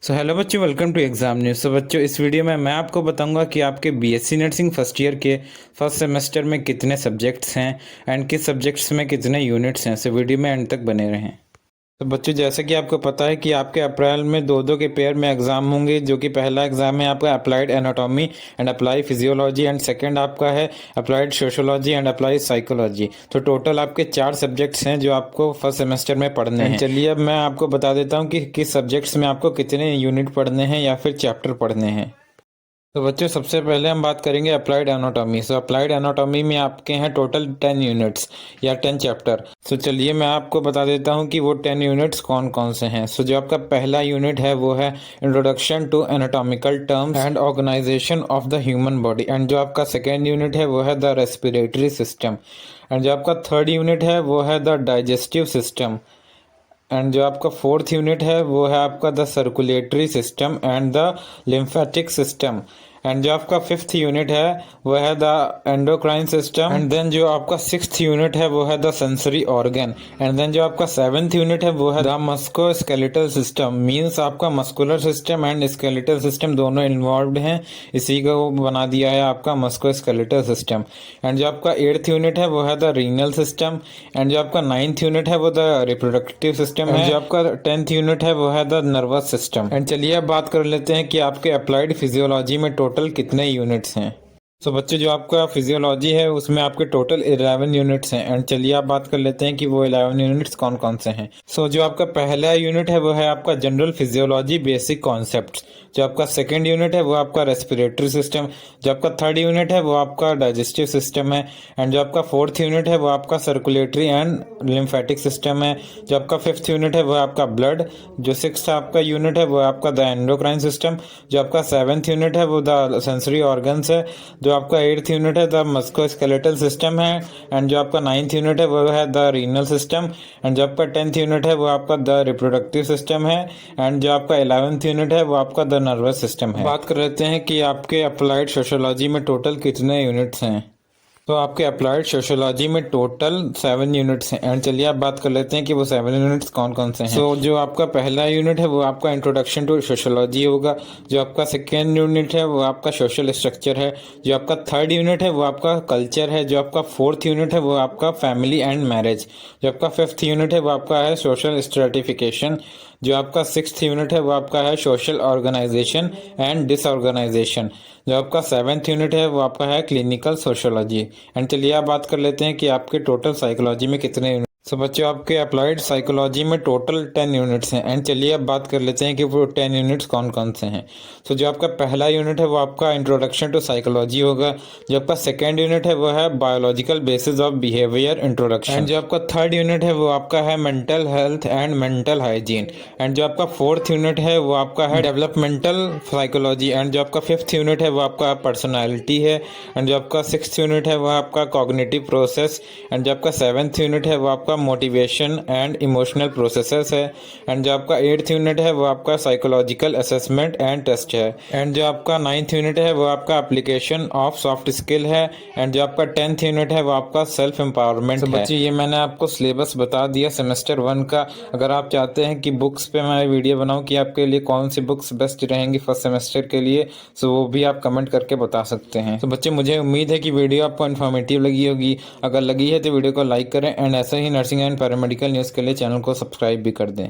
So hello बच्चों, welcome to exam news. सो बच्चों, इस वीडियो में मैं आपको बताऊंगा कि आपके बीएससी नर्सिंग फर्स्ट ईयर के फर्स्ट सेमेस्टर में कितने सब्जेक्ट्स हैं एंड किस सब्जेक्ट्स में कितने यूनिट्स हैं। सो वीडियो में एंड तक बने रहें। तो बच्चों, जैसे कि आपको पता है कि आपके अप्रैल में दो के पेयर में एग्जाम होंगे, जो कि पहला एग्जाम है आपका applied anatomy and apply physiology and second आपका है applied sociology and apply psychology. तो टोटल आपके 4 सब्जेक्ट्स हैं जो आपको फर्स्ट सेमेस्टर में पढ़ने हैं। चलिए अब मैं आपको बता देता हूँ कि किस सब्जेक्ट्स में आपको कितने यूनिट पढ़ने हैं या फिर चैप्टर पढ़ने हैं। तो बच्चों, सबसे पहले हम बात करेंगे अप्लाइड एनाटॉमी। सो अप्लाइड एनाटॉमी में आपके हैं टोटल 10 यूनिट्स या 10 चैप्टर। सो चलिए मैं आपको बता देता हूं कि वो 10 यूनिट्स कौन कौन से हैं। सो जो आपका पहला यूनिट है वो है introduction to anatomical terms and organization of the human body. And जो आपका सेकेंड यूनिट है वो है द रेस्पिरेटरी सिस्टम। एंड जो आपका थर्ड यूनिट है वो है द डाइजेस्टिव सिस्टम। एंड जो आपका फोर्थ यूनिट है वो है आपका the circulatory system and the lymphatic system. And जो आपका फिफ्थ यूनिट है वो है the endocrine system. And then जो आपका सिक्स्थ यूनिट है वो है the sensory organ. And then जो आपका सेवेंथ यूनिट है वो है द मस्कुलोस्केलेटल सिस्टम। मींस आपका muscular system and skeletal system दोनों इन्वॉल्व हैं, इसी को बना दिया है आपका मस्कुलोस्केलेटल सिस्टम। एंड जो आपका एट्थ यूनिट है वो है द रीनल सिस्टम। एंड जो आपका नाइन्थ यूनिट है वो द रिप्रोडक्टिव सिस्टम है। जो आपका 10th यूनिट है वो है द नर्वस सिस्टम। एंड चलिए अब बात कर लेते हैं कि आपके अप्लाइड फिजियोलॉजी में टोटल कितने यूनिट्स हैं। तो बच्चे, जो आपका फिजियोलॉजी है उसमें आपके टोटल 11 यूनिट्स हैं। एंड चलिए आप बात कर लेते हैं कि वो 11 यूनिट्स कौन कौन से हैं। सो जो आपका पहला यूनिट है वो है आपका जनरल फिजियोलॉजी बेसिक कॉन्सेप्ट्स। जो आपका सेकंड यूनिट है वो आपका रेस्पिरेटरी सिस्टम। जो आपका थर्ड यूनिट है वो आपका डाइजेस्टिव सिस्टम है। एंड जो आपका फोर्थ यूनिट है वो आपका सर्कुलेटरी एंड लिम्फेटिक सिस्टम है। जो आपका फिफ्थ यूनिट है वो आपका ब्लड। जो सिक्स्थ आपका यूनिट है वो आपका द एंडोक्राइन सिस्टम। जो आपका सेवेंथ यूनिट है वो द सेंसरी ऑर्गन्स है। जो आपका एट्थ यूनिट है द मस्कुलोस्केलेटल सिस्टम है। एंड जो आपका नाइन्थ यूनिट है वो है द रीनल सिस्टम। एंड जो आपका 10th यूनिट है वो आपका द रिप्रोडक्टिव सिस्टम है। एंड जो आपका 11th यूनिट है वो आपका द नर्वस सिस्टम है। बात कर लेते हैं कि आपके अप्लाइड सोशियोलॉजी में टोटल कितने यूनिट्स हैं। तो आपके अप्लाइड सोशियोलॉजी में टोटल 7 यूनिट्स हैं। एंड चलिए आप बात कर लेते हैं कि वो 7 यूनिट्स कौन कौन से हैं। सो जो आपका पहला यूनिट है वो आपका इंट्रोडक्शन टू सोशियोलॉजी होगा। जो आपका सेकेंड यूनिट है वो आपका सोशल स्ट्रक्चर है। जो आपका थर्ड यूनिट है वो आपका कल्चर है। जो आपका फोर्थ यूनिट है वो आपका फैमिली एंड मैरिज। जो आपका फिफ्थ यूनिट है वो आपका है सोशल स्ट्रेटिफिकेशन। जो आपका सिक्स्थ यूनिट है वो आपका है सोशल ऑर्गेनाइजेशन एंड डिसऑर्गेनाइजेशन। जो आपका सेवेंथ यूनिट है वो आपका है क्लिनिकल सोशियोलॉजी। एंड चलिए आप बात कर लेते हैं कि आपके टोटल साइकोलॉजी में कितने यूनिट। सो बच्चों, आपके अप्लाइड साइकोलॉजी में टोटल 10 यूनिट्स हैं। एंड चलिए अब बात कर लेते हैं कि वो 10 यूनिट्स कौन कौन से हैं। सो जो आपका पहला यूनिट है वो आपका इंट्रोडक्शन टू साइकोलॉजी होगा। जो आपका सेकेंड यूनिट है वो है biological basis of behaviour introduction. And जो आपका थर्ड यूनिट है वो आपका है mental health and mental hygiene. And जो आपका फोर्थ यूनिट है वो आपका है डेवलपमेंटल साइकोलॉजी। एंड जो आपका फिफ्थ यूनिट है वो आपका पर्सनैलिटी है। एंड जो आपका सिक्स्थ यूनिट है वो आपका कॉग्निटिव प्रोसेस। एंड जो आपका सेवेंथ यूनिट है वो आपका मोटिवेशन एंड इमोशनल प्रोसेसेस है। एंड जो आपका एट्थ यूनिट है वो आपका साइकोलॉजिकल असेसमेंट एंड टेस्ट है। एंड जो आपका नाइन्थ यूनिट है वो आपका एप्लीकेशन ऑफ सॉफ्ट स्किल है। एंड जो आपका 10th यूनिट है वो आपका सेल्फ एम्पावरमेंट है। बच्चे, ये मैंने आपको सिलेबस बता दिया सेमेस्टर 1 का। अगर आप चाहते हैं कि बुक्स पे मैं वीडियो बनाऊं कि आपके लिए कौन सी बुक्स बेस्ट रहेंगी फर्स्ट सेमेस्टर के लिए, सो वो भी आप कमेंट करके बता सकते हैं। तो बच्चे, मुझे उम्मीद है कि वीडियो आपको इन्फॉर्मेटिव लगी होगी। अगर लगी है तो वीडियो को लाइक करें एंड ऐसे ही नर्सिंग एंड पैरामेडिकल न्यूज़ के लिए चैनल को सब्सक्राइब भी कर दें।